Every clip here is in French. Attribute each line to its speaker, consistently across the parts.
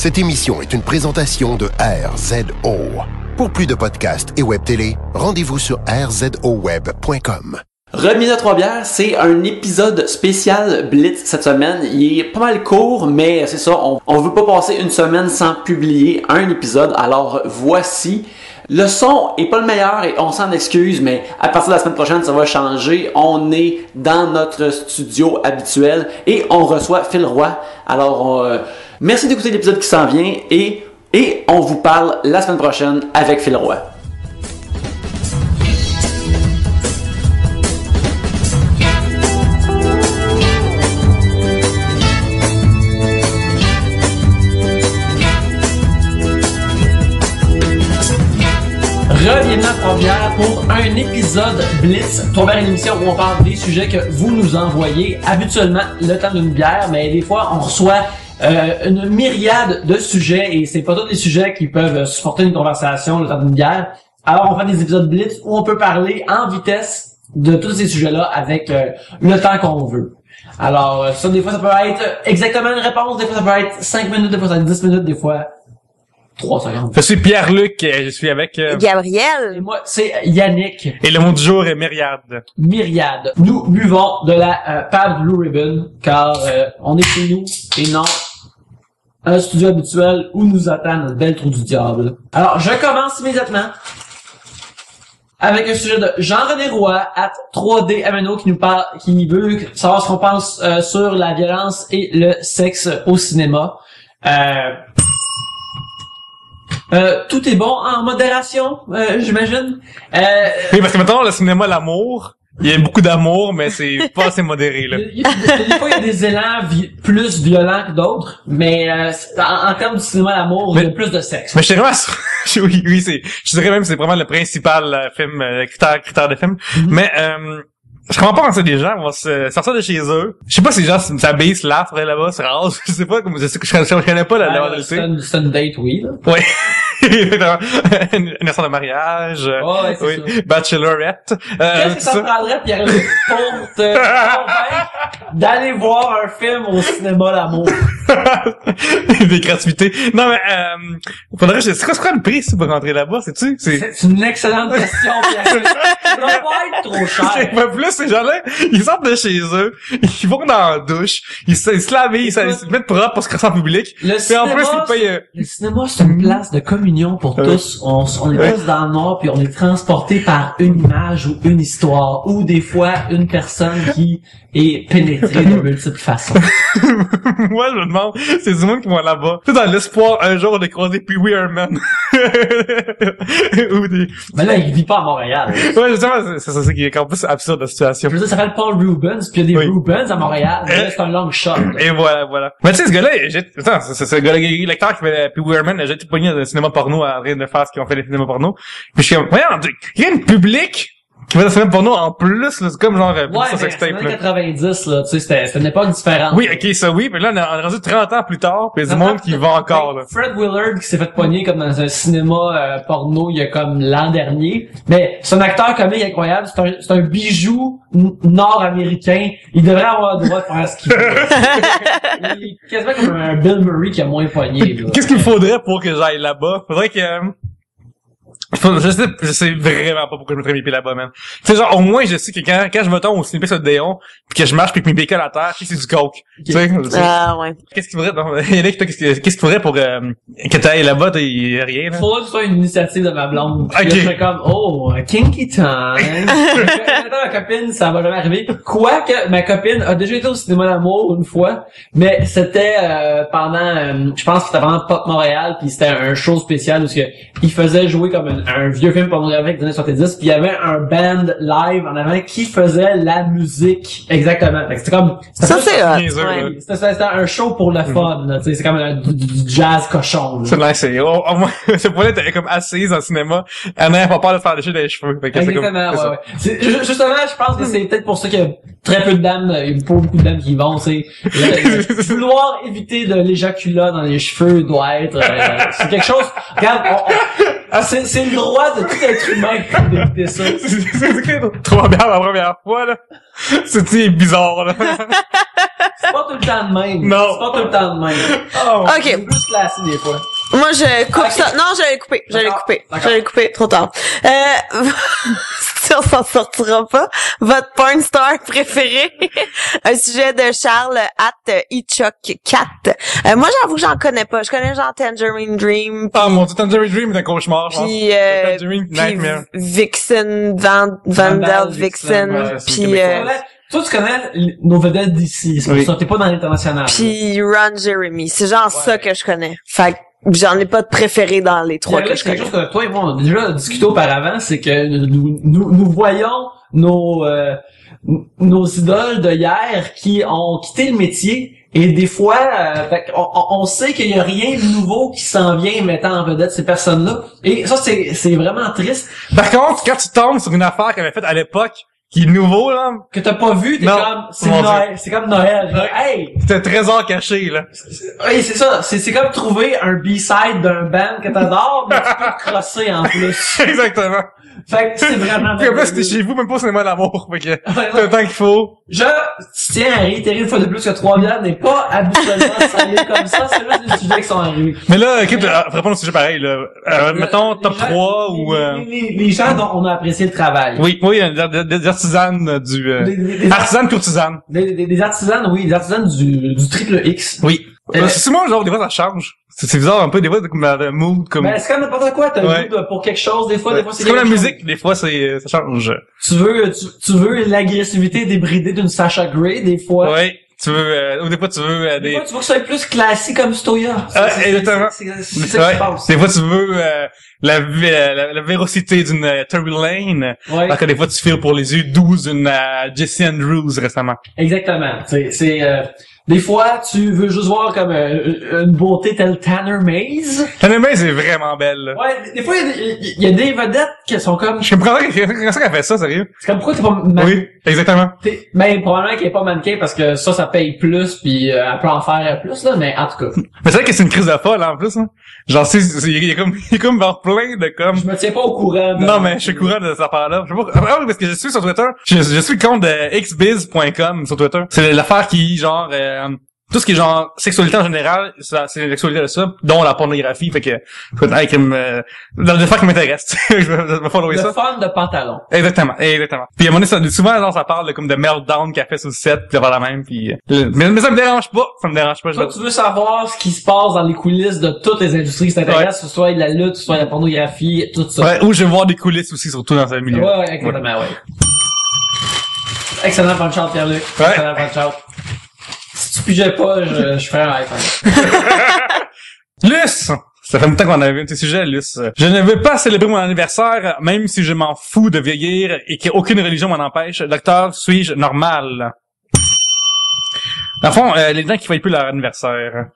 Speaker 1: Cette émission est une présentation de RZO. Pour plus de podcasts et web télé, rendez-vous sur rzoweb.com.
Speaker 2: Remise à Trois-Bières, c'est un épisode spécial Blitz cette semaine. Il est pas mal court, mais c'est ça, on veut pas passer une semaine sans publier un épisode. Alors voici. Le son est pas le meilleur et on s'en excuse, mais à partir de la semaine prochaine, ça va changer. On est dans notre studio habituel et on reçoit Phil Roy. Alors, merci d'écouter l'épisode qui s'en vient et on vous parle la semaine prochaine avec Phil Roy. Bienvenue à Trois-Bières pour un épisode Blitz. Trois-Bières est une émission où on parle des sujets que vous nous envoyez. Habituellement, le temps d'une bière, mais des fois, on reçoit une myriade de sujets et c'est pas tous les sujets qui peuvent supporter une conversation le temps d'une bière. Alors, on fait des épisodes Blitz où on peut parler en vitesse de tous ces sujets-là avec le temps qu'on veut. Alors, ça, des fois, ça peut être exactement une réponse, des fois, ça peut être 5 minutes, des fois, ça peut être 10 minutes, des fois 3 secondes.
Speaker 3: Je suis Pierre-Luc, je suis avec...
Speaker 4: Gabriel.
Speaker 2: Et moi, c'est Yannick.
Speaker 3: Et le mot du jour est myriade.
Speaker 2: Myriade. Nous buvons de la Pabst Blue Ribbon, car on est chez nous, et non un studio habituel où nous attend notre belle trou du diable. Alors, je commence immédiatement avec un sujet de Jean-René Roy, at 3DMNO, qui nous parle, qui veut savoir ce qu'on pense sur la violence et le sexe au cinéma. Tout est bon en modération, j'imagine.
Speaker 3: Oui, parce que maintenant, le cinéma, l'amour, il y a beaucoup d'amour, mais c'est pas assez modéré, là.
Speaker 2: Des fois, il y a des élans plus violents que d'autres, mais en termes du cinéma, l'amour, il y a plus de sexe.
Speaker 3: Mais je dirais vraiment, oui, je dirais même que c'est vraiment le principal film, critère de film. Mm-hmm. Mais, je comprends pas quand c'est des gens vont se sortir de chez eux. Je sais pas si les gens s'habillent là, là-bas, c'est rare. Je sais pas, je connais pas la moralité.
Speaker 2: C'est une date, oui, là.
Speaker 3: Oui. Une histoire de mariage.
Speaker 2: Oh, ouais,
Speaker 3: oui.
Speaker 2: ça.
Speaker 3: Bachelorette.
Speaker 2: Qu'est-ce que ça prendrait, Pierre-Luc, pour te convaincre d'aller voir un film au cinéma, l'amour?
Speaker 3: Des gratuités. Non, mais, faudrait, c'est quoi le prix, pour rentrer là-bas, sais-tu?
Speaker 2: C'est une excellente question, Pierre-Luc. Ça doit pas être trop cher.
Speaker 3: C'est pas plus, ces gens-là, ils sortent de chez eux, ils vont dans la douche, ils se lavent, ils se mettent propre pour se crasser en public.
Speaker 2: Le cinéma,
Speaker 3: en plus, ils payent,
Speaker 2: le cinéma, c'est une place de communion pour tous. On est tous dans le noir, puis on est transporté par une image ou une histoire, ou des fois, une personne qui est pénétrée de multiples façons.
Speaker 3: Moi, je me demande, c'est du monde qui vont là-bas, tout dans l'espoir un jour de croiser Pee-wee Herman. Ou des...
Speaker 2: Mais là, il vit pas à Montréal.
Speaker 3: Ouais, justement, c'est ça qui est encore plus absurde, la situation.
Speaker 2: Je veux dire, ça s'appelle Paul Rubens, puis il y a des Rubens à Montréal. Mais là, c'est un long shot.
Speaker 3: Et voilà. Mais tu sais, ce gars-là, c'est ce gars-là, l'acteur qui fait Pee-wee Herman, j'ai été pogné dans le cinéma porno en train de faire ce qu'ils ont fait les cinémas porno. Puis je suis comme, voyons, il y a une public qui va dans le cinéma porno en plus, là, c'est comme genre,
Speaker 2: ça sextape, là. 90, là, tu sais, c'était une époque différente.
Speaker 3: Oui, ok, ça oui, mais là, on est rendu 30 ans plus tard, pis il y a du monde qui va encore, là.
Speaker 2: Fred Willard qui s'est fait pogner comme dans un cinéma porno il y a comme l'an dernier. Mais c'est un acteur comique incroyable, c'est un bijou nord-américain. Il devrait avoir le droit de faire ce qu'il veut. Il est quasiment comme un Bill Murray qui a moins pogné, là.
Speaker 3: Qu'est-ce qu'il faudrait pour que j'aille là-bas? Faudrait que... Je sais vraiment pas pourquoi je mettrais mes pieds là-bas, man. Tu sais, genre, au moins, je sais que quand je me tombe au Cinéplex Odéon, pis que je marche pis que mes pieds collent à terre, c'est du coke. Tu sais?
Speaker 4: Ah, ouais.
Speaker 3: Qu'est-ce qu'il faudrait, Yannick, toi, qu'est-ce qu'il faudrait pour, que t'ailles là-bas, il y a rien, là?
Speaker 2: Faudrait que ce soit une initiative de ma blonde.
Speaker 3: Ok.
Speaker 2: Là, je serais comme, oh, kinky time. Ma copine, ça va jamais arriver. Quoique, ma copine a déjà été au cinéma d'amour une fois, mais c'était, pendant, je pense que c'était pendant Pop Montréal, pis c'était un show spécial où il faisait jouer comme un vieux film pornographique des années 70, puis il y avait un band live en avant qui faisait la musique exactement. Fait que c'était comme
Speaker 4: ça c'est
Speaker 2: ouais. C'était un show pour le fun, là, tu sais, c'est comme du jazz cochon.
Speaker 3: C'est nice, c'est au moins c'est pour là t'es comme assise dans le cinéma, elle n'a pas peur de faire des choses dans les cheveux. Fait que
Speaker 2: exactement, ouais. Justement, je pense que c'est peut-être pour ça qu'il y a très peu de dames, il y a pas beaucoup de dames qui y vont, c'est vouloir éviter de l'éjaculat dans les cheveux doit être c'est quelque chose. Regarde, C'est le droit de tout être humain d'écouter ça.
Speaker 3: C'est 3 bières la première fois, là. C'est bizarre, là.
Speaker 2: C'est pas tout le temps de même.
Speaker 3: Non.
Speaker 2: C'est pas tout le temps de même.
Speaker 3: Oh.
Speaker 2: C'est
Speaker 4: OK.
Speaker 2: plus classique des fois.
Speaker 4: Moi, je coupe
Speaker 2: Ok.
Speaker 4: ça. Non, j'allais couper.
Speaker 2: D'accord.
Speaker 4: J'allais couper. Trop tard. Si on s'en sortira pas. Votre porn star préféré. Un sujet de Charles @Ichok4. Moi, j'avoue que j'en connais pas. Je connais genre Tangerine Dream.
Speaker 3: Ah, mon Dieu, Tangerine Dream est un cauchemar, je pense.
Speaker 4: Puis,
Speaker 3: Tangerine
Speaker 4: puis
Speaker 3: Nightmare.
Speaker 4: Vixen, Vandal Vixen.
Speaker 3: ouais, c'est
Speaker 4: Puis,
Speaker 3: québécois.
Speaker 2: Toi, tu connais nos vedettes d'ici. C'est pour
Speaker 3: Oui.
Speaker 2: ça. T'es pas dans l'international.
Speaker 4: puis Ron Jeremy. C'est genre ça que je connais. Fait que j'en ai pas de préféré dans les trois que je
Speaker 2: quelque
Speaker 4: connais.
Speaker 2: chose que toi et moi, on a déjà discuté auparavant, c'est que nous voyons nos idoles de hier qui ont quitté le métier. Et des fois, on sait qu'il y a rien de nouveau qui s'en vient mettant en vedette ces personnes-là. Et ça, c'est vraiment triste.
Speaker 3: Par contre, quand tu tombes sur une affaire qu'elle avait faite à l'époque, qui est nouveau, là,
Speaker 2: Que t'as pas vu, t'es
Speaker 3: Non.
Speaker 2: comme, c'est
Speaker 3: Mon
Speaker 2: Noël. C'est comme Noël. Genre, hey!
Speaker 3: c'était un trésor caché, là.
Speaker 2: Oui, c'est ça. C'est comme trouver un B-side d'un band que t'adores, mais tu peux te crosser en plus.
Speaker 3: Exactement.
Speaker 2: Fait que c'est vraiment
Speaker 3: Puis en plus, c'était chez vous, même pas au cinéma d'amour. Fait que,
Speaker 2: Ouais,
Speaker 3: t'as le temps qu'il faut.
Speaker 2: Je tiens à réitérer une fois de plus que 3 bières n'est pas habituellement salé comme ça. C'est là des sujets qui sont arrivés.
Speaker 3: Mais là, écoute, répondre au sujet pareil, là. Mettons, top 3 ou,
Speaker 2: Les gens dont on a apprécié le travail.
Speaker 3: oui, des artisanes du,
Speaker 2: Des
Speaker 3: artisanes courtisanes.
Speaker 2: des artisans, oui, des artisans du triple X.
Speaker 3: Oui. C'est moi, genre, des fois, ça change. C'est bizarre un peu, des fois, c'est comme le mood, comme,
Speaker 2: Ben, c'est comme n'importe quoi, t'as
Speaker 3: Ouais.
Speaker 2: le goût pour quelque chose, des fois
Speaker 3: c'est comme la
Speaker 2: quelque chose.
Speaker 3: musique, des fois, ça change.
Speaker 2: Tu veux l'agressivité débridée d'une Sasha Grey, des fois.
Speaker 3: Ouais. Tu veux, ou des fois, tu veux,
Speaker 2: Des fois, tu veux que ça soit plus classique comme Stoya.
Speaker 3: Exactement.
Speaker 2: C'est ça qui se passe.
Speaker 3: Des fois, tu veux la vérocité d'une Tory Lane,
Speaker 2: Ouais.
Speaker 3: alors que des fois, tu files pour les yeux doux d'une Jesse Andrews récemment.
Speaker 2: Exactement. Des fois, tu veux juste voir comme une beauté telle Tanner Maze.
Speaker 3: L'anime, c'est vraiment belle. Là.
Speaker 2: Ouais, des fois, il y a des vedettes qui sont comme...
Speaker 3: Je comprends comment ça qu'elle fait ça, sérieux?
Speaker 2: C'est comme, pourquoi t'es pas...
Speaker 3: Oui, exactement.
Speaker 2: Ben, probablement qu'elle est pas mannequin parce que ça paye plus puis elle peut en faire plus, là, mais en tout cas.
Speaker 3: Mais c'est vrai que c'est une crise de folle, en plus. Hein. Genre, il y a comme genre plein de comme...
Speaker 2: Je me tiens pas au courant.
Speaker 3: Non, mais je suis au courant de cette affaire-là. Je sais pas... Ah oui, parce que je suis sur Twitter. Je suis le compte de xbiz.com sur Twitter. C'est l'affaire qui, genre... tout ce qui est genre sexualité en général, c'est l'exualité de ça, dont la pornographie, fait que dans les affaires qui m'intéressent, je vais follower
Speaker 2: Le
Speaker 3: ça.
Speaker 2: fun de pantalon.
Speaker 3: Exactement. Puis à un moment donné, souvent genre ça parle de, comme de meltdown qu'elle fait sur le set, puis la même, puis mais ça me dérange pas,
Speaker 2: Toi, tu veux savoir ce qui se passe dans les coulisses de toutes les industries qui t'intéressent, que ce soit de la lutte, que ce soit de la pornographie, tout ça.
Speaker 3: Ouais, ou je vais voir des coulisses aussi, surtout dans ce milieu.
Speaker 2: Ouais, exactement, ouais. Excellent punch-out, Pierre-Luc.
Speaker 3: Ouais.
Speaker 2: Excellent punch-out. Si tu pigeais pas, je ferais un iPhone.
Speaker 3: Luce! Ça fait longtemps qu'on avait un petit sujet, Luce. Je ne veux pas célébrer mon anniversaire, même si je m'en fous de vieillir et qu'aucune religion m'en empêche. Docteur, suis-je normal? Dans le fond, les gens qui fêtent plus leur anniversaire.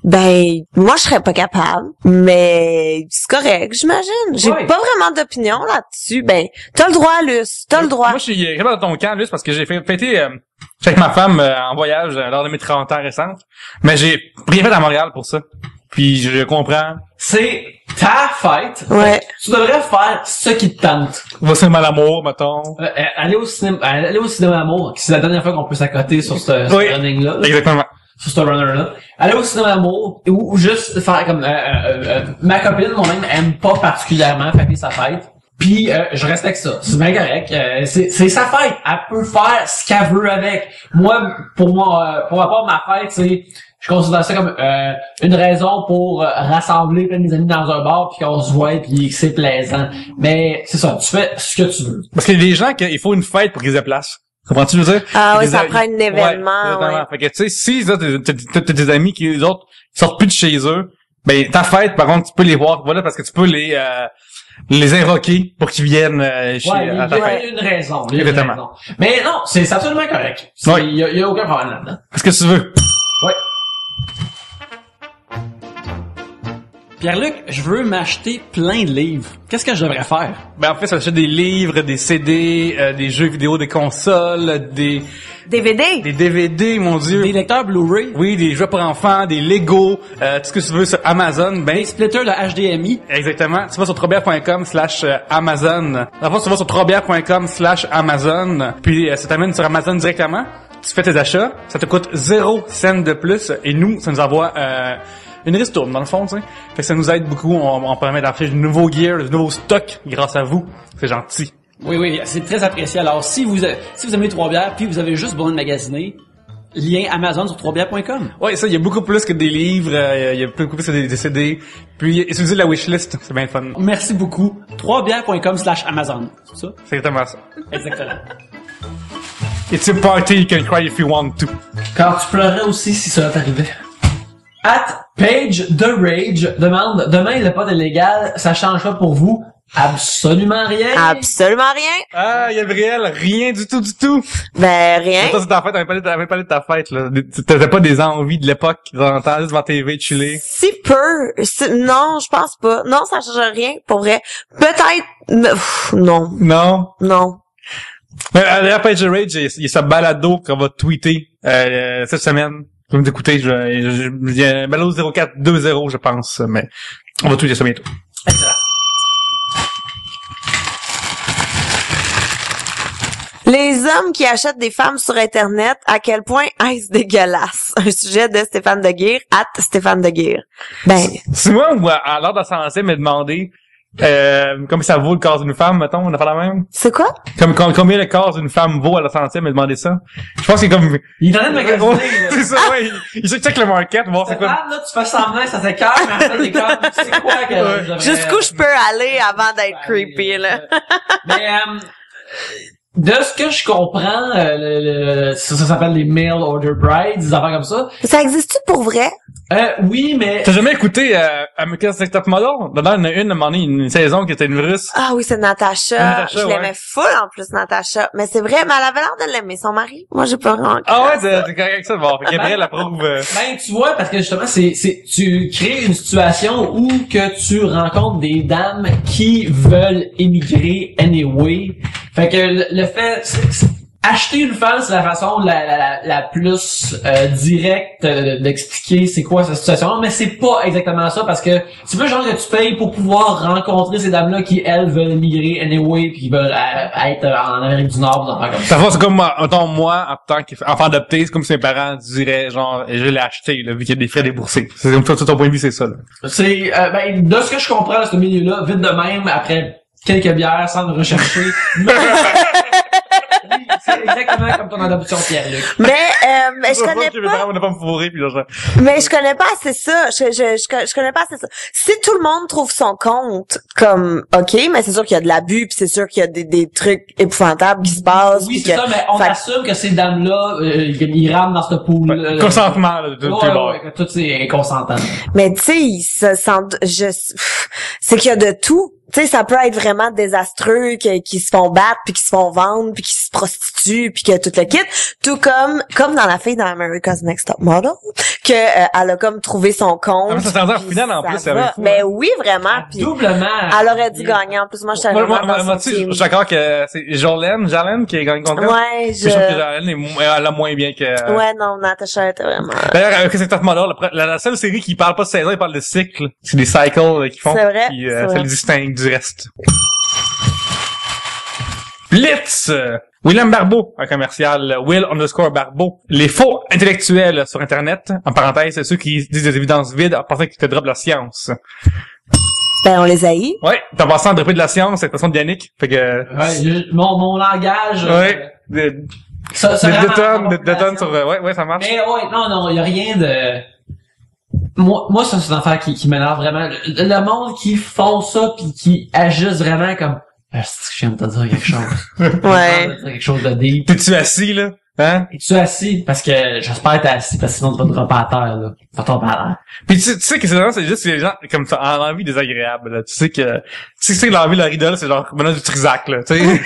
Speaker 4: Ben, moi, je serais pas capable, mais c'est correct, j'imagine. J'ai
Speaker 2: Ouais.
Speaker 4: pas vraiment d'opinion là-dessus. Ben, t'as le droit, Luce, t'as le droit.
Speaker 3: Moi, je suis vraiment dans ton camp, Luce, parce que j'ai fêté avec ma femme en voyage lors de mes 30 ans récentes. Mais j'ai rien fait à Montréal pour ça. Puis je comprends.
Speaker 2: C'est ta fête.
Speaker 4: Ouais.
Speaker 2: Tu devrais faire ce qui te tente.
Speaker 3: On va cinéma l'amour, mettons.
Speaker 2: Aller au cinéma Amour, c'est la dernière fois qu'on peut s'accoter sur ce
Speaker 3: Oui.
Speaker 2: running-là.
Speaker 3: Exactement.
Speaker 2: Sur ce runner-là. Aller au cinéma Amour, ou juste faire comme, ma copine, moi-même, aime pas particulièrement fêter sa fête. Puis je respecte ça. C'est bien correct. C'est sa fête. Elle peut faire ce qu'elle veut avec. Moi, pour ma part, ma fête, c'est... Je considère ça comme une raison pour rassembler plein de mes amis dans un bar puis qu'on se voit puis que c'est plaisant. Mais c'est ça, tu fais ce que tu veux.
Speaker 3: Parce qu'il y a des gens qu'il faut une fête pour qu'ils se déplacent. Comprends-tu, je veux dire?
Speaker 4: Ah oui,
Speaker 3: Des-
Speaker 4: ça prend un événement,
Speaker 3: exactement.
Speaker 4: ouais.
Speaker 3: Fait que, tu sais, si là, t'as des amis qui, les autres, sortent plus de chez eux, ben, ta fête, par contre, tu peux les voir, voilà, parce que tu peux les invoquer pour qu'ils viennent
Speaker 2: Ouais,
Speaker 3: à ta
Speaker 2: il y
Speaker 3: fête.
Speaker 2: a une raison. Il y a une
Speaker 3: Exactement.
Speaker 2: raison. Mais non, c'est absolument correct.
Speaker 3: Ouais.
Speaker 2: Il y a aucun problème là-dedans.
Speaker 3: Qu'est-ce que tu veux?
Speaker 2: Ouais. Pierre-Luc, je veux m'acheter plein de livres. Qu'est-ce que je devrais faire?
Speaker 3: Ben en fait, ça achète des livres, des CD, des jeux vidéo, des consoles, des DVD, mon Dieu.
Speaker 2: Des lecteurs Blu-ray?
Speaker 3: Oui, des jeux pour enfants, des Lego, tout ce que tu veux sur Amazon. Ben
Speaker 2: Des splitters de HDMI?
Speaker 3: exactement. Tu vas sur trobière.com/Amazon. D'abord, tu vas sur trobière.com/Amazon. Puis ça t'amène sur Amazon directement. Tu fais tes achats. Ça te coûte 0 cent de plus. Et nous, ça nous envoie une ristourne, dans le fond, tu sais. Fait que ça nous aide beaucoup. On permet d'acheter du nouveau gear, du nouveau stock grâce à vous. C'est gentil.
Speaker 2: Oui, c'est très apprécié. Alors, si vous aimez Trois-Bières, puis vous avez juste besoin de magasiner, lien Amazon sur trobière.com.
Speaker 3: Ouais, ça, il y a beaucoup plus que des livres, il y a beaucoup plus que des CD. Puis, utilisez la wishlist, c'est bien fun.
Speaker 2: Merci beaucoup. Troisbières.com/Amazon. C'est ça?
Speaker 3: C'est exactement ça.
Speaker 2: Exactement.
Speaker 3: It's a party, you can cry if you want to.
Speaker 2: Quand tu pleurais aussi si cela t'arrivait. @Page the Rage demande, demain le pot est légal, ça change pas pour vous? Absolument rien.
Speaker 4: Absolument rien.
Speaker 3: Ah, Gabriel, rien du tout.
Speaker 4: Ben, rien.
Speaker 3: Toi, c'est ta fête, t'avais parlé de ta fête, là. T'avais pas des envies de l'époque, t'entends juste devant TV, chiller.
Speaker 4: Si peu. Non, je pense pas. Non, ça change rien, pour vrai. Peut-être, mais, non.
Speaker 3: Non. D'ailleurs, Page the Rage, il y a sa balado qu'on va tweeter, cette semaine. Vous me écoutez, il y a un balado 0420, je pense, mais on va tweeter ça bientôt.
Speaker 2: Excellent.
Speaker 4: Les hommes qui achètent des femmes sur Internet, à quel point est-ce dégueulasse? Un sujet de Stéphane Deguire, @Stéphane Deguire. Ben.
Speaker 3: C'est moi ou à l'heure de santé me demander comme ça vaut le corps d'une femme, mettons, on a fait la même.
Speaker 4: C'est quoi?
Speaker 3: Comme combien le corps d'une femme vaut à la centième, me demander ça. Je pense que c'est comme...
Speaker 2: Il est en train de magasiner, là.
Speaker 3: C'est ça, ouais. Il check le market, voir c'est quoi.
Speaker 2: Là, tu fais semblant, ça s'écœure, mais après, t'es comme, tu sais quoi que je devrais-
Speaker 4: Jusqu'où je peux aller avant d'être creepy, là?
Speaker 2: Mais, de ce que je comprends, ça s'appelle les mail order brides, des affaires comme ça.
Speaker 4: Ça existe-tu pour vrai?
Speaker 2: Oui, mais...
Speaker 3: T'as jamais écouté America's Next Top Model? Dedans, il y en a une, à un moment donné, une saison qui était une russe.
Speaker 4: Ah oui, c'est Natacha.
Speaker 3: Natacha,
Speaker 4: Je l'aimais full, en plus, Natacha. Mais c'est vrai, mais elle avait l'air de l'aimer, son mari. Moi, j'ai pas vraiment
Speaker 3: Ah ouais,
Speaker 4: cru à ça.
Speaker 3: t'es correct avec ça. Bon, fait Gabriel approuve.
Speaker 2: Ben, tu vois, parce que justement, tu crées une situation où que tu rencontres des dames qui veulent émigrer anyway. Fait que le fait, acheter une femme, c'est la façon la plus directe d'expliquer c'est quoi cette situation, mais c'est pas exactement ça, parce que tu veux genre que tu payes pour pouvoir rencontrer ces dames-là qui, elles, veulent émigrer anyway, puis qui veulent être en Amérique du Nord, ou comme ça.
Speaker 3: Ça va, c'est comme, mettons, moi, en tant qu'enfant adopté, c'est comme si mes parents diraient, genre, je l'ai acheté, là, vu qu'il y a des frais déboursés. C'est comme ça, ton point de vue, c'est ça, là.
Speaker 2: C'est, ben, de ce que je comprends de ce milieu-là, vite de même, après quelques bières, sans le rechercher. Oui, c'est exactement comme ton adoption, Pierre-Luc.
Speaker 4: Mais je connais
Speaker 3: que mes
Speaker 4: pas.
Speaker 3: parents vont pas me fourrer, puis genre.
Speaker 4: Mais je connais pas assez ça. Je connais pas assez ça. Si tout le monde trouve son compte comme OK, mais c'est sûr qu'il y a de l'abus, puis c'est sûr qu'il y a des trucs épouvantables qui se passent.
Speaker 2: Oui,
Speaker 4: puis
Speaker 2: c'est
Speaker 4: que-
Speaker 2: ça, mais on
Speaker 4: Fait-
Speaker 2: assume que ces dames-là, ils rentrent dans ce pool.
Speaker 3: Consentement, là, de tout
Speaker 2: ouais,
Speaker 3: bord.
Speaker 2: ouais, que tout c'est consentant.
Speaker 4: Mais tu sais, c'est qu'il y a de tout. Tu sais, ça peut être vraiment désastreux qui se font battre, puis qui se font vendre, puis qui se prostituent, puis que tout le kit. Tout comme dans la fille dans America's Next Top Model, que elle a comme trouvé son compte.
Speaker 3: Ah, mais ça s'est rendu en
Speaker 4: puis
Speaker 3: finale, en
Speaker 4: ça
Speaker 3: plus, c'est
Speaker 4: va.
Speaker 3: fou,
Speaker 4: Mais
Speaker 3: hein.
Speaker 4: oui, vraiment. Puis
Speaker 2: Doublement.
Speaker 4: elle aurait dû gagner. En plus, moi, je suis
Speaker 3: Moi,
Speaker 4: vraiment dans
Speaker 3: moi,
Speaker 4: son
Speaker 3: tu sais,
Speaker 4: team.
Speaker 3: je suis d'accord que c'est Jolene qui a gagné contre elle.
Speaker 4: Ouais,
Speaker 3: Puis je trouve que Jolene elle a moins bien que...
Speaker 4: Ouais, non, Natasha était vraiment...
Speaker 3: D'ailleurs, avec cette modèle, la seule série qui parle pas de saison, elle parle de cycle. C'est des cycles qu'ils font.
Speaker 4: C'est vrai,
Speaker 3: Qui,
Speaker 4: c'est
Speaker 3: ça
Speaker 4: vrai.
Speaker 3: le distingue du reste. Blitz! William Barbeau, un commercial, Will_Barbeau. Les faux intellectuels sur Internet, en parenthèse, ceux qui disent des évidences vides en pensant qu'ils te dropent la science.
Speaker 4: Ben, on les haït.
Speaker 3: Ouais, t'as passé à dropper de la science, c'est la façon de Yannick. Fait que...
Speaker 2: Ouais, mon langage.
Speaker 3: Ouais.
Speaker 2: Ça
Speaker 3: De
Speaker 2: vraiment
Speaker 3: tonnes sur... Ouais, ça marche.
Speaker 2: Mais ouais, non, il y a rien de... Moi, ça, c'est une affaire qui m'énerve vraiment. Le monde qui font ça pis qui agissent vraiment comme, est-ce que je viens de te dire quelque chose?
Speaker 4: Ouais.
Speaker 2: Je viens de te dire quelque chose de deep.
Speaker 3: T'es-tu assis, là? Hein?
Speaker 2: Es-tu assis? Parce que j'espère être assis, parce que sinon tu vas te dropper à terre, là. Tu vas tomber à terre.
Speaker 3: Puis tu sais que c'est juste que les gens, comme ça, en envie désagréable, là. Tu sais que l'envie de leur idole, c'est genre, maintenant du Trisac, là. Tu sais?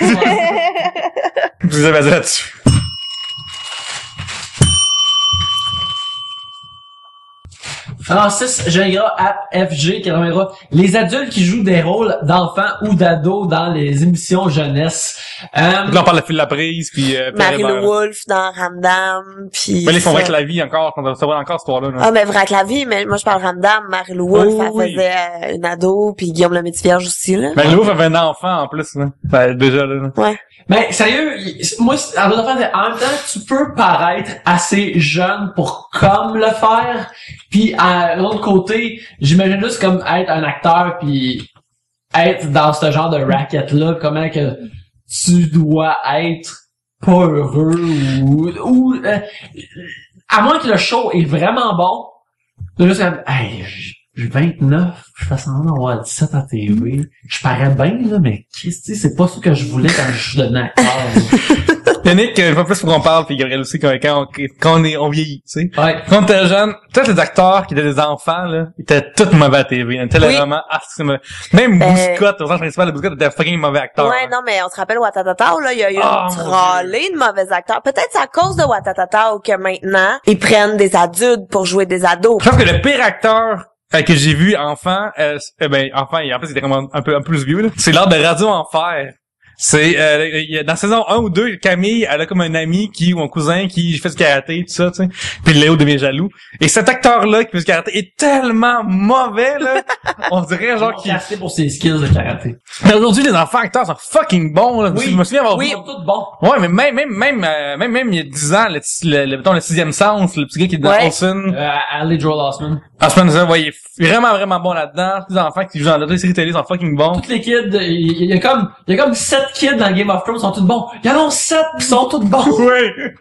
Speaker 3: Je vous ai basé là-dessus.
Speaker 2: Francis Gingras FG qui reviendra. Les adultes qui jouent des rôles d'enfants ou d'ados dans les émissions jeunesse.
Speaker 3: Là, on parle de Phil Laprise, puis
Speaker 4: Marie-Lou Wolfe dans Ramdam, puis...
Speaker 3: Mais là, ils font Vrac la vie encore, on se voit encore cette histoire-là.
Speaker 4: Ah, mais Vrac la vie, mais moi, je parle Ramdam, Marie-Lou Wolfe, elle faisait une ado, puis Guillaume le Métivierge aussi, là.
Speaker 3: Marie-Lou Wolfe avait un enfant, en plus, là. Déjà, là.
Speaker 4: Ouais.
Speaker 2: Mais sérieux, moi, en même temps, tu peux paraître assez jeune pour comme le faire, puis à l'autre côté, j'imagine juste comme être un acteur puis être dans ce genre de racket-là, comment que tu dois être pas heureux ou à moins que le show est vraiment bon, là, juste comme, hey, j'ai 29, je fais semblant d'avoir 17 à TV. Je parais bien, là, mais Christy, c'est pas ce que je voulais quand je suis devenu acteur.
Speaker 3: Yannick, une fois plus pour qu'on parle, puis Gabriel aussi, quand on vieillit, tu sais.
Speaker 2: Ouais.
Speaker 3: Quand t'es jeune, tous les acteurs qui étaient des enfants, là, ils étaient tous mauvais à TV. Ils étaient vraiment, même Bouscotte, au centre principal, Bouscotte était fucking mauvais acteur.
Speaker 4: Ouais, non, mais on se rappelle Watatatao, là, il y a eu une trollée de mauvais acteurs. Peut-être c'est à cause de Watatatao que maintenant, ils prennent des adultes pour jouer des ados.
Speaker 3: Je pense que le pire acteur que j'ai vu enfant, enfant, et en plus il était vraiment un peu plus vieux, là. C'est l'art de Radio Enfer. C'est dans saison 1 ou 2, Camille, elle a comme un ami ou un cousin qui fait du karaté, tout ça, tu sais. Puis Léo devient jaloux. Et cet acteur-là qui fait du karaté est tellement mauvais, là. On dirait genre qu'il
Speaker 2: est pour ses skills de karaté.
Speaker 3: Mais aujourd'hui, les enfants acteurs sont fucking bons, là.
Speaker 2: Oui.
Speaker 3: Je me souviens avoir
Speaker 2: ils sont tous bons.
Speaker 3: Ouais, mais même il y a 10 ans, le sixième sens, le petit gars qui est dans Olsen.
Speaker 2: Ali Joel Osment.
Speaker 3: Osment, ouais, il est vraiment, vraiment bon là-dedans. Tous les enfants qui jouent dans d'autres séries télé sont fucking bons.
Speaker 2: Toutes les kids, il y a comme 7 kids dans Game of Thrones sont tous bons. Il y en a 7 qui sont tous bons.
Speaker 3: Oui.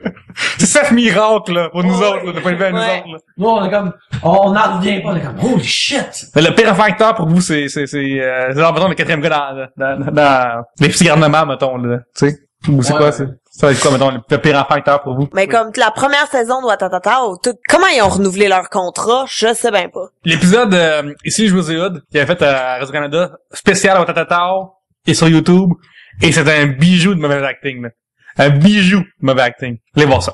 Speaker 3: C'est 7 miracles, là, pour nous autres, là, de point de vue à nous autres, là.
Speaker 2: Nous, on est comme, on n'en revient pas, on est comme, holy shit!
Speaker 3: Mais le pire facteur pour vous, c'est genre, mettons, le quatrième gars dans les petits garnements, mettons, là. Tu sais? Ou c'est quoi, ça va être quoi, mettons, le pire facteur pour vous?
Speaker 4: Mais comme la première saison de Watatatao, comment ils ont renouvelé leur contrat, je sais bien pas.
Speaker 3: L'épisode, ici, José Hood, qui avait fait à Radio-Canada, spécial à Watatatao, et sur YouTube, et c'est un bijou de mauvais acting, là. Un bijou de mauvais acting. Allez voir ça.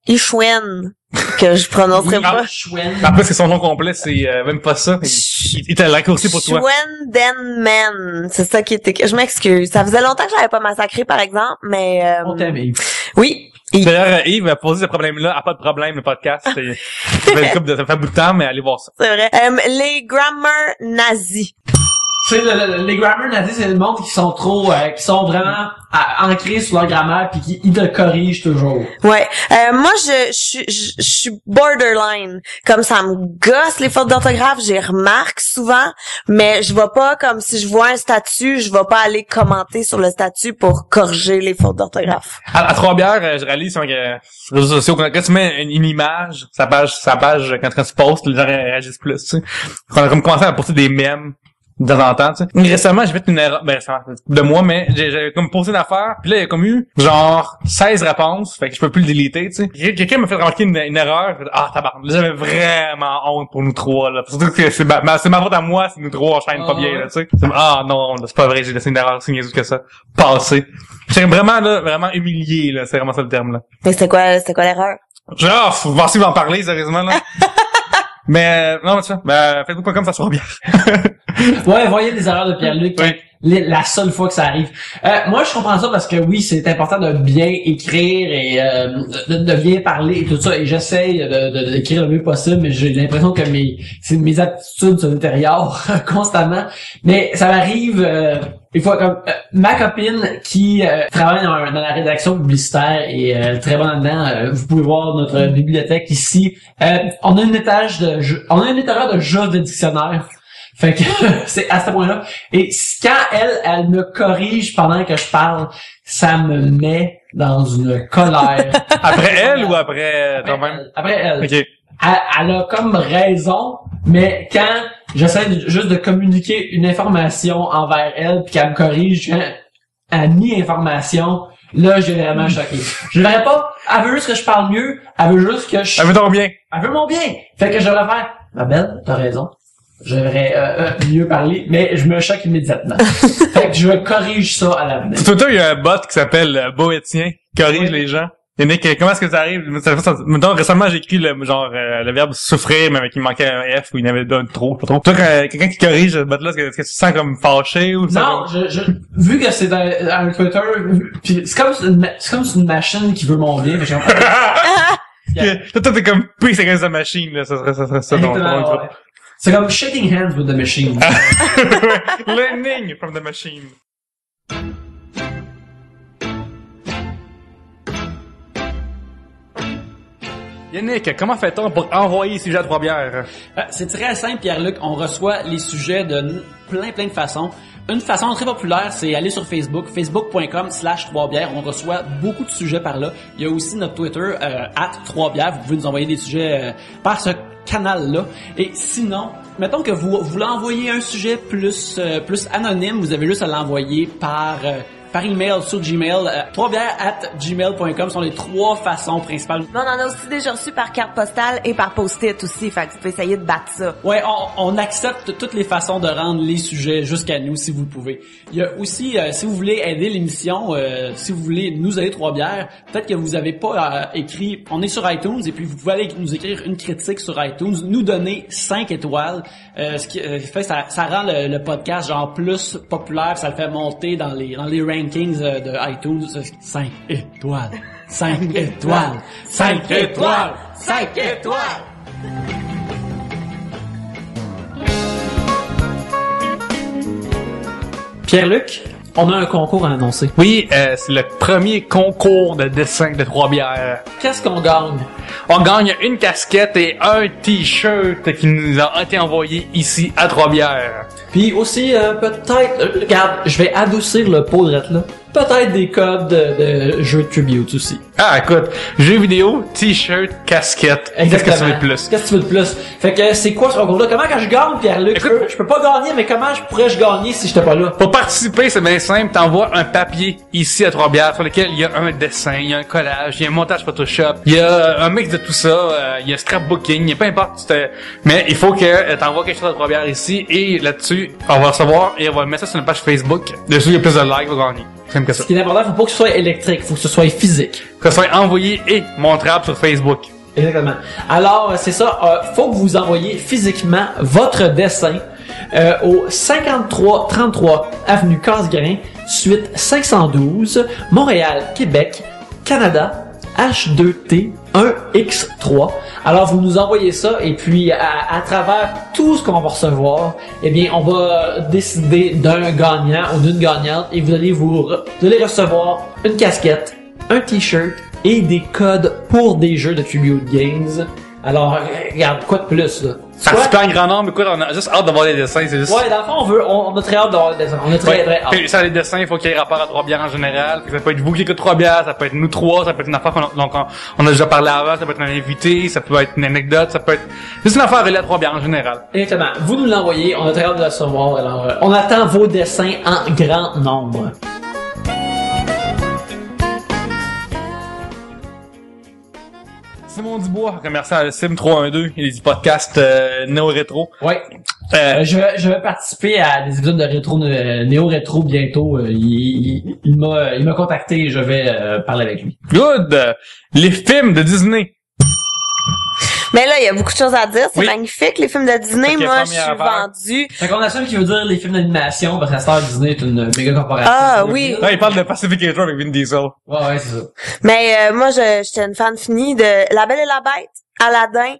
Speaker 4: Ishwen, que je prononcerai pas.
Speaker 3: En plus, c'est son nom complet, c'est même pas ça. Il était raccourci pour toi.
Speaker 4: Ishwen Denman. C'est ça qui était... Je m'excuse. Ça faisait longtemps que je l'avais pas massacré, par exemple, mais...
Speaker 2: On t'aime, Yves.
Speaker 4: Oui.
Speaker 3: D'ailleurs, Yves a posé ce problème-là. Pas de problème, le podcast. Ça fait un bout de temps, mais allez voir ça.
Speaker 4: C'est vrai. Les grammar nazis.
Speaker 2: Tu sais, les grammar nazis, c'est le monde qui sont trop, qui sont vraiment ancrés sur leur grammaire puis qui ils te corrigent toujours.
Speaker 4: Ouais. Moi, je suis borderline. Comme ça me gosse les fautes d'orthographe, j'y remarque souvent, mais je vais pas comme si je vois un statut, je vais pas aller commenter sur le statut pour corriger les fautes d'orthographe.
Speaker 3: À Trois-Bières, je réalise sur les réseaux sociaux, quand tu mets une image, sa page, quand tu postes, les gens réagissent plus, tu sais. On a comme commencé à poster des mèmes de temps en temps, tu sais. Récemment, j'ai fait une erreur, de moi, mais j'ai comme posé une affaire, puis là, il y a comme eu, genre, 16 réponses, fait que je peux plus le déliter, tu sais. Quelqu'un m'a fait remarquer une erreur, tabarnak, j'avais vraiment honte pour nous trois, là. Surtout que c'est ma faute à moi, si nous trois, on chaîne pas bien, là, tu sais. Non, là, c'est pas vrai, j'ai laissé une erreur si niaiseuse que ça. Passer. J'étais vraiment humilié, là, c'est vraiment ça le terme, là.
Speaker 4: Mais c'était quoi l'erreur?
Speaker 3: Genre, faut voir si vous en parler, sérieusement, là. Mais, non, tu vois, faites-vous pas comme ça soit bien.
Speaker 2: Ouais, voyez les erreurs de Pierre-Luc. Oui. La seule fois que ça arrive. Moi, je comprends ça parce que oui, c'est important de bien écrire et de bien parler et tout ça. Et j'essaye d'écrire le mieux possible, mais j'ai l'impression que mes aptitudes se détériorent constamment. Mais ça m'arrive des fois comme ma copine qui travaille dans la rédaction publicitaire et très bonne là-dedans. Vous pouvez voir notre bibliothèque ici. On a une étagère de jeux de dictionnaire. Fait que c'est à ce point-là. Et quand elle me corrige pendant que je parle, ça me met dans une colère.
Speaker 3: Après elle ou après toi-même?
Speaker 2: Après elle.
Speaker 3: Okay.
Speaker 2: Elle a comme raison, mais quand j'essaie juste de communiquer une information envers elle puis qu'elle me corrige à mi-information, là, j'ai vraiment choqué. Je ne verrais pas, elle veut juste que je parle mieux, elle veut juste que
Speaker 3: Elle veut ton bien.
Speaker 2: Elle veut mon bien. Fait que je devrais faire, ma belle, t'as raison. Je devrais mieux parler, mais je me choque immédiatement. Fait que je corrige ça à l'avenir.
Speaker 3: Sur Twitter, il y a un bot qui s'appelle Boétien, qui corrige les gens. Et Nick, comment est-ce que ça arrive? Mettons, récemment, j'ai écrit le verbe souffrir, mais il manquait un F ou il y en avait d'un trop, pas trop. Toi, quelqu'un qui corrige ce bot-là, est-ce que tu te sens comme fâché ou ça?
Speaker 2: Non, vu que c'est dans Twitter, pis c'est comme une machine qui veut mon bien, mais j'ai
Speaker 3: Toi, t'es comme pris, c'est comme sa machine, là. Ça serait ça, ton
Speaker 2: ouais. C'est comme shaking hands with the machine.
Speaker 3: Learning from the machine. Yannick, comment fait-on pour envoyer les sujets à Trois-Bières?
Speaker 2: C'est très simple, Pierre-Luc. On reçoit les sujets de plein de façons. Une façon très populaire, c'est aller sur Facebook, facebook.com/3bières. On reçoit beaucoup de sujets par là. Il y a aussi notre Twitter, @3bières. Vous pouvez nous envoyer des sujets par ce canal-là. Et sinon, mettons que vous voulez envoyer un sujet plus anonyme, vous avez juste à l'envoyer par email sur Gmail. 3bières@gmail.com sont les 3 façons principales.
Speaker 4: Mais on en a aussi déjà reçu par carte postale et par post-it aussi. Fait que vous pouvez essayer de battre ça.
Speaker 2: Ouais, on accepte toutes les façons de rendre les sujets jusqu'à nous si vous le pouvez. Il y a aussi, si vous voulez aider l'émission, si vous voulez nous aider Trois-Bières, peut-être que vous avez pas écrit, on est sur iTunes et puis vous pouvez aller nous écrire une critique sur iTunes, nous donner 5 étoiles, ce qui fait ça rend le podcast genre plus populaire, ça le fait monter dans les rankings de iTunes. 5 étoiles, 5 étoiles, 5 étoiles, 5 étoiles. Pierre-Luc, on a un concours à annoncer.
Speaker 3: Oui, c'est le premier concours de dessin de Trois-Bières.
Speaker 2: Qu'est-ce qu'on gagne?
Speaker 3: On gagne une casquette et un t-shirt qui nous a été envoyé ici à Trois-Bières.
Speaker 2: Puis aussi, peut-être, regarde, je vais adoucir le pot de là. Peut-être des codes de jeux de tribute aussi.
Speaker 3: Ah, écoute, jeux vidéo, t-shirt, casquette. Qu'est-ce que tu veux de plus?
Speaker 2: Qu'est-ce que tu veux de plus? Fait que c'est quoi ce concours-là? Comment quand je gagne, Pierre-Luc? Je peux pas gagner, mais comment pourrais-je gagner si j'étais pas là?
Speaker 3: Pour participer, c'est bien simple. T'envoies un papier ici à Trois-Bières sur lequel il y a un dessin, il y a un collage, il y a un montage Photoshop, il y a un mix de tout ça, il y a scrapbooking, il y a peu importe. Mais il faut que t'envoies quelque chose à Trois-Bières ici et là-dessus, on va recevoir et on va mettre ça sur une page Facebook. Dessus, il y a plus de likes, on va gagner. Que ça.
Speaker 2: Ce qui est important, faut pas que ce soit électrique, faut que ce soit physique.
Speaker 3: Que ce soit envoyé et montrable sur Facebook.
Speaker 2: Exactement. Alors, c'est ça, faut que vous envoyiez physiquement votre dessin au 5333 avenue Casgrain, suite 512, Montréal, Québec, Canada, H2T 1X3. Alors vous nous envoyez ça et puis à travers tout ce qu'on va recevoir, eh bien on va décider d'un gagnant ou d'une gagnante et vous allez recevoir une casquette, un t-shirt et des codes pour des jeux de Tribute Games. Alors regarde, quoi de plus là?
Speaker 3: Participer en grand nombre, écoute, on a juste hâte d'avoir des dessins, c'est juste...
Speaker 2: Ouais, dans le fond, on a très hâte d'avoir des dessins. On a très hâte.
Speaker 3: Puis ça, les dessins, il faut qu'il y ait rapport à Trois-Bières en général. Ça peut être vous qui écoutez Trois-Bières, ça peut être nous trois, ça peut être une affaire on a déjà parlé avant, ça peut être un invité, ça peut être une anecdote, ça peut être juste une affaire reliée à Trois-Bières en général.
Speaker 2: Exactement. Vous nous l'envoyez, on a très hâte de le recevoir. Alors, on attend vos dessins en grand nombre.
Speaker 3: Simon Dubois, commerçant à Sim312, il est du podcast Néo-Rétro.
Speaker 2: Ouais. Je vais participer à des épisodes de rétro néo-rétro bientôt. Il m'a contacté et je vais parler avec lui.
Speaker 3: Good! Les films de Disney.
Speaker 4: Mais là, il y a beaucoup de choses à dire. C'est
Speaker 3: oui.
Speaker 4: magnifique, les films de Disney.
Speaker 3: Okay,
Speaker 4: moi, je suis vendue.
Speaker 2: Fait qu'on assume qu'il veut dire les films d'animation, parce que la star Disney est une méga corporation.
Speaker 4: Ah, oui.
Speaker 3: Là, il parle de Pacific avec Vin Diesel.
Speaker 2: Ouais, c'est ça.
Speaker 4: Mais moi, j'étais une fan finie de La Belle et la Bête, Aladdin.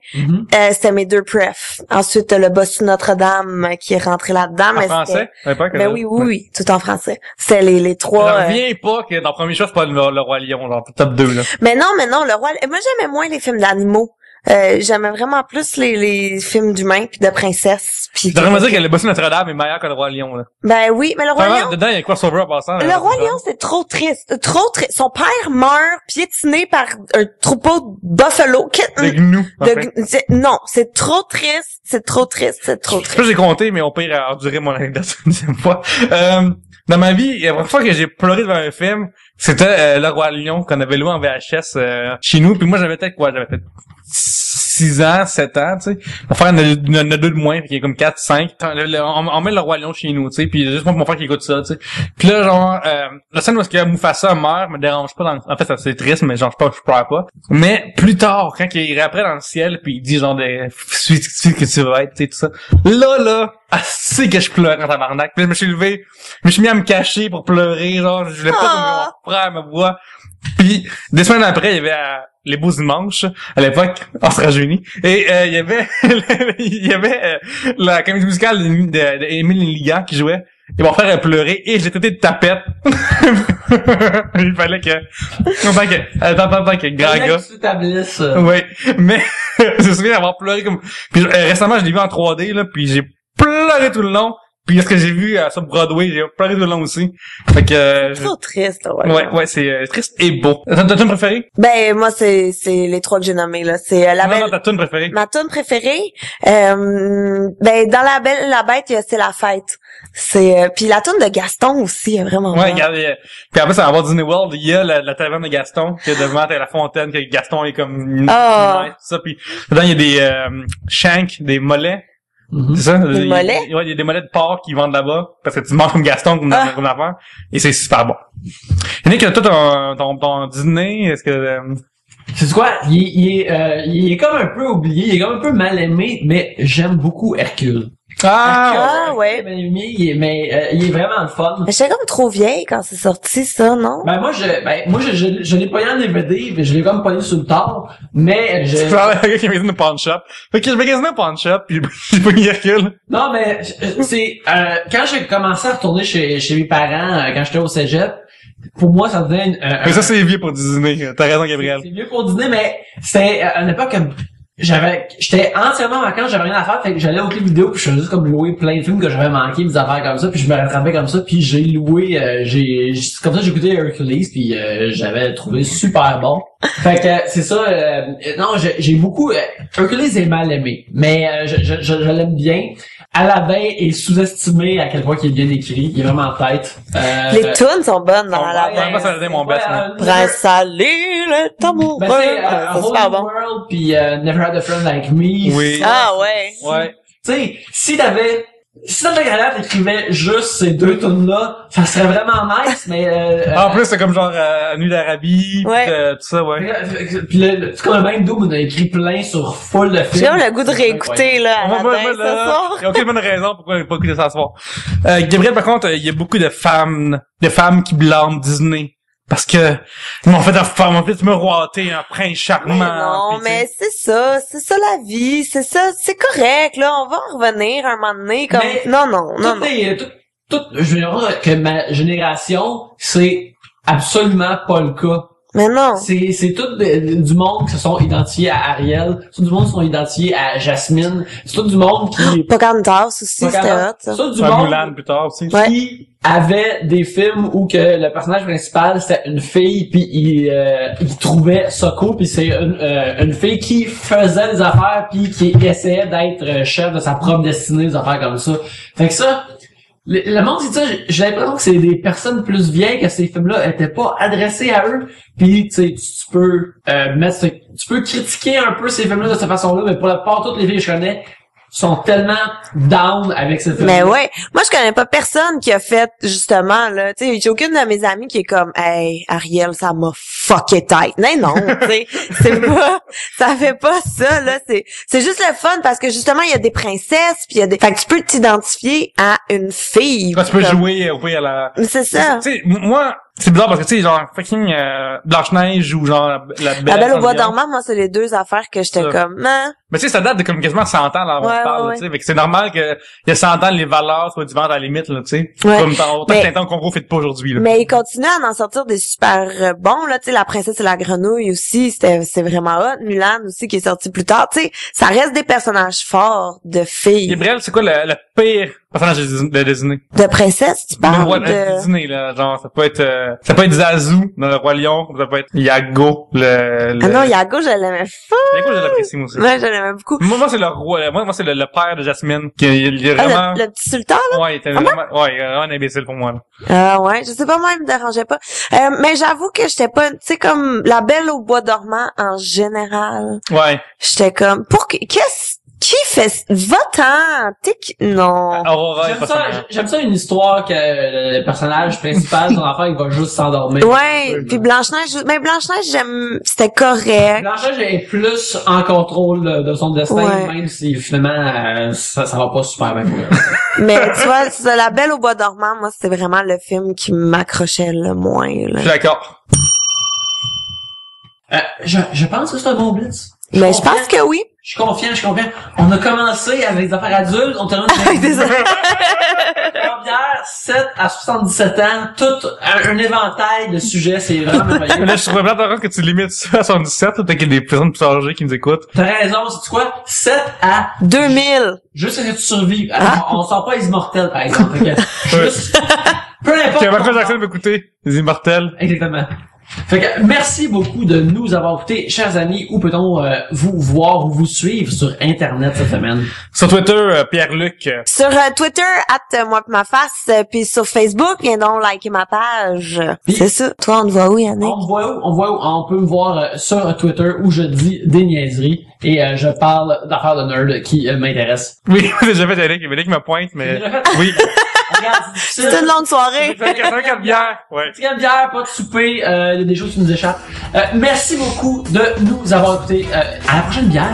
Speaker 4: C'était mes deux prefs. Ensuite, le boss de Notre-Dame qui est rentré là-dedans.
Speaker 3: En français?
Speaker 4: Mais oui, tout en français. C'était les trois.
Speaker 3: Je reviens pas que dans le premier choix, c'est pas le Roi Lion, genre top 2, là.
Speaker 4: Mais non, le roi. Moi, j'aimais moins les films d'animaux. J'aimais vraiment plus les films d'humains puis de princesses. Puis
Speaker 3: J'aurais dire que le boss de Notre-Dame est meilleur que le Roi Lion, là.
Speaker 4: Ben oui, mais le Roi Lion.
Speaker 3: Dedans, il y a un crossover en passant.
Speaker 4: Le Roi Lion, c'est trop triste. Trop triste. Son père meurt piétiné par un troupeau de buffalo.
Speaker 3: De gnous.
Speaker 4: Non, c'est trop triste. C'est trop triste. C'est trop triste.
Speaker 3: Ça, j'ai compté, mais on peut endurer mon anecdote une deuxième fois. Dans ma vie, la première fois que j'ai pleuré devant un film, c'était Le Roi Lion qu'on avait loué en VHS chez nous. Puis moi, j'avais peut-être 6 6 ans, 7 ans, tu sais. Mon frère en a 2 de moins, fait qu'il est comme 4, 5. On met le Roi Lion chez nous, tu sais, puis juste moi mon frère qui écoute ça, tu sais. Puis là, genre, la scène où est-ce que Mufasa meurt me dérange pas en fait, c'est triste, mais genre, je pleure pas. Mais plus tard, quand il réapparaît dans le ciel, puis il dit genre suis que tu vas être, tu sais, tout ça. Là, c'est que je pleure en tabarnak. Puis là, je me suis levé, je me suis mis à me cacher pour pleurer, genre, je voulais pas que mon frère me voie. Puis, 2 semaines après, il y avait les Beaux Dimanches, à l'époque, on se rajeunit, et il y avait la comédie musicale d'Émile Ligan qui jouait, et mon frère a pleuré, et je l'ai traité de tapette. Il fallait que, en tant que grand gars. Oui, mais je me souviens d'avoir pleuré comme... Puis récemment, je l'ai vu en 3D, là, puis j'ai pleuré tout le long. Puis est-ce que j'ai vu sur Broadway, j'ai pleuré tout le long aussi. Fait que
Speaker 4: c'est trop triste,
Speaker 3: ouais, c'est triste et beau. Ta tune préférée?
Speaker 4: Ben moi c'est les 3 que j'ai nommés là, c'est
Speaker 3: non, ta tune préférée.
Speaker 4: Ma tune préférée ben dans La Belle et la Bête, c'est la fête. C'est puis la tune de Gaston aussi est vraiment
Speaker 3: ouais, regarde, puis après ça va avoir Disney World, il y a la taverne de Gaston qui est devant la fontaine, que Gaston est comme tout ça, puis dedans il y a des shanks, des mollets. C'est ça?
Speaker 4: Des mollets?
Speaker 3: Ouais, il y a des mollets de porc qui vendent là-bas, parce que tu manges comme Gaston, comme affaire, et c'est super bon. Yannick, toi, ton dîner, est-ce que...
Speaker 2: C'est quoi? Il est comme un peu oublié, il est comme un peu mal aimé, mais j'aime beaucoup Hercule.
Speaker 4: Ouais.
Speaker 2: Mais il est vraiment le fun.
Speaker 4: Mais j'étais comme trop vieille quand c'est sorti, ça, non?
Speaker 2: Ben moi je l'ai pogné en DVD, mais je l'ai comme pogné sur le tard, mais
Speaker 3: Tu parles avec quelqu'un qui magasine au pawn shop. Fait que je magasine au pawn shop, pis j'ai pogné Hercule.
Speaker 2: Non, mais c'est quand j'ai commencé à retourner chez mes parents, quand j'étais au cégep, pour moi, ça devenait
Speaker 3: mais ça, c'est vieux pour dîner. T'as raison, Gabriel.
Speaker 2: C'est vieux pour dîner, mais c'était à une époque comme j'étais entièrement en vacances, j'avais rien à faire, fait que j'allais au club vidéo puis je faisais juste comme louer plein de films que j'avais manqué, des affaires comme ça, puis je me rattrapais comme ça, puis j'ai loué, comme ça j'ai écouté Hercules, puis j'avais trouvé super bon. Fait que c'est ça, non, j'ai beaucoup, Hercules est mal aimé, mais je l'aime bien. Aladdin est sous-estimé à quel point il est bien écrit, il est vraiment en tête.
Speaker 4: Les tunes sont bonnes dans Aladdin.
Speaker 3: Moi, ça mon best,
Speaker 4: Prince Salé, le tambour.
Speaker 2: Ben c'est
Speaker 4: super bon.
Speaker 2: World puis Never Had a Friend Like Me.
Speaker 3: Oui.
Speaker 2: Ouais. Tu sais, si dans ta carrière t'écrivais juste ces 2 tunes-là, ça serait vraiment nice, mais
Speaker 3: en plus, c'est comme genre Nuit d'Arabie, tout ça, ouais.
Speaker 2: Puis c'est comme le même double, on a écrit plein sur full de films.
Speaker 4: J'ai le goût de réécouter, là, Aladdin, ce soir.
Speaker 3: Il y a aucune bonne raison pourquoi il pas écouter ça ce soir. Gabriel, par contre, il y a beaucoup de femmes qui blâment Disney. Parce que ils m'ont fait miroiter un prince charmant.
Speaker 4: Mais non, mais c'est ça la vie, c'est ça, c'est correct, là, on va en revenir un moment donné, comme, non.
Speaker 2: Je veux dire que ma génération, c'est absolument pas le cas.
Speaker 4: Mais non.
Speaker 2: C'est tout du monde qui se sont identifiés à Ariel, c'est tout du monde qui se sont identifiés à Jasmine, c'est tout du monde qui...
Speaker 4: Pocahontas aussi, c'était hot, ça.
Speaker 2: C'est tout du monde
Speaker 3: Mulan plus tard aussi.
Speaker 2: Qui avait des films où que le personnage principal c'était une fille puis il trouvait ça cool puis c'est une fille qui faisait des affaires puis qui essayait d'être chef de sa propre destinée, des affaires comme ça. Fait que ça, le monde dit ça, j'ai l'impression que c'est des personnes plus vieilles que ces films-là étaient pas adressés à eux. Puis tu sais, tu peux tu peux critiquer un peu ces films-là de cette façon-là, mais pour la plupart toutes les filles que je connais sont tellement down avec ce film.
Speaker 4: Mais ouais, moi je connais pas personne qui a fait justement là, tu sais, j'ai aucune de mes amies qui est comme hey, Ariel, ça m'a fucké tête. Non, tu sais, ça fait pas ça là, c'est juste le fun parce que justement il y a des princesses puis il y a des fait que tu peux t'identifier à une fille.
Speaker 3: Quand tu peux jouer à la
Speaker 4: c'est ça.
Speaker 3: Tu sais, moi c'est bizarre parce que tu sais genre fucking Blanche-Neige ou genre la
Speaker 4: Belle au bois dormant, moi c'est les 2 affaires que j'étais comme
Speaker 3: mais tu sais ça date de comme quasiment 100 ans là on se parle, tu sais, fait que c'est normal que il y a 100 ans les valeurs soient différentes à la limite là, tu sais. Comme autant que Tintin qu'on fait pas aujourd'hui là.
Speaker 4: Mais il continue à en sortir des super bons là, tu sais La Princesse et la Grenouille aussi, c'est vraiment hot. Mulan aussi qui est sorti plus tard, tu sais, ça reste des personnages forts de filles.
Speaker 3: Gabriel, c'est quoi pire personnage de Disney.
Speaker 4: De princesse, tu
Speaker 3: Le
Speaker 4: parles
Speaker 3: roi
Speaker 4: de...
Speaker 3: Disney, là, genre, ça peut être Zazu dans le Roi Lion, ça peut être Iago,
Speaker 4: Ah non, Iago, je l'aimais fou.
Speaker 3: Iago, je l'apprécie, moi aussi.
Speaker 4: Ouais, je l'aimais beaucoup.
Speaker 3: Moi, c'est le roi, moi, c'est le père de Jasmine, il est vraiment...
Speaker 4: Le petit sultan, là?
Speaker 3: Ouais, il était vraiment, ouais, il est vraiment un imbécile pour moi, là.
Speaker 4: Ouais, je sais pas, moi, il me dérangeait pas. Mais j'avoue que j'étais pas, tu sais, comme La Belle au bois dormant en général.
Speaker 3: Ouais.
Speaker 4: J'étais comme, qui fait, va-t'en, non.
Speaker 3: Aurora est pas ça.
Speaker 2: J'aime ça une histoire que le personnage principal, son enfant, il va juste s'endormir.
Speaker 4: Ouais, puis Blanche-Neige, mais Blanche-Neige, c'était correct.
Speaker 2: Blanche-Neige est plus en contrôle de son destin,
Speaker 4: Ouais.
Speaker 2: même si finalement, ça va pas super bien pour elle.
Speaker 4: Mais tu vois, c'est La Belle au bois dormant, moi, c'était vraiment le film qui m'accrochait le moins, là.
Speaker 3: Je suis d'accord.
Speaker 2: Je pense que c'est un bon blitz.
Speaker 4: Mais je pense que oui.
Speaker 2: Je suis confiant. On a commencé avec des affaires adultes, on termine avec des bière, 7 à 77 ans, tout un éventail de sujets, c'est vraiment merveilleux.
Speaker 3: Là, je trouve vraiment drôle que tu limites ça à 77, peut-être qu'il y a des personnes plus âgées qui nous écoutent.
Speaker 2: T'as raison, c'est quoi? 7 à
Speaker 4: 2000.
Speaker 2: juste à ce que tu survives. Alors, on sort pas les immortels, par exemple. Fait que, juste, peu importe.
Speaker 3: Que Michael Jackson va écouter, les immortels.
Speaker 2: Exactement. Fait que merci beaucoup de nous avoir écoutés, chers amis. Où peut-on vous voir ou vous suivre sur Internet cette semaine?
Speaker 3: Sur Twitter, Pierre-Luc.
Speaker 4: Sur Twitter, @moimaface, puis sur Facebook, viens donc liker ma page.
Speaker 2: Puis-
Speaker 4: C'est ça. Toi, on te voit où, Yannick?
Speaker 2: On me voit où? On peut me voir sur Twitter où je dis des niaiseries et je parle d'affaires de nerd qui m'intéressent.
Speaker 3: Oui, j'ai déjà fait Yannick me pointe, mais
Speaker 2: J'ai déjà fait-
Speaker 3: oui.
Speaker 2: Regarde, c'est difficile.
Speaker 4: C'est une longue soirée.
Speaker 3: C'est un 4 bières, ouais.
Speaker 2: Petit de bière, pas de souper, il y a des choses qui nous échappent. Merci beaucoup de nous avoir écoutés. À la prochaine bière.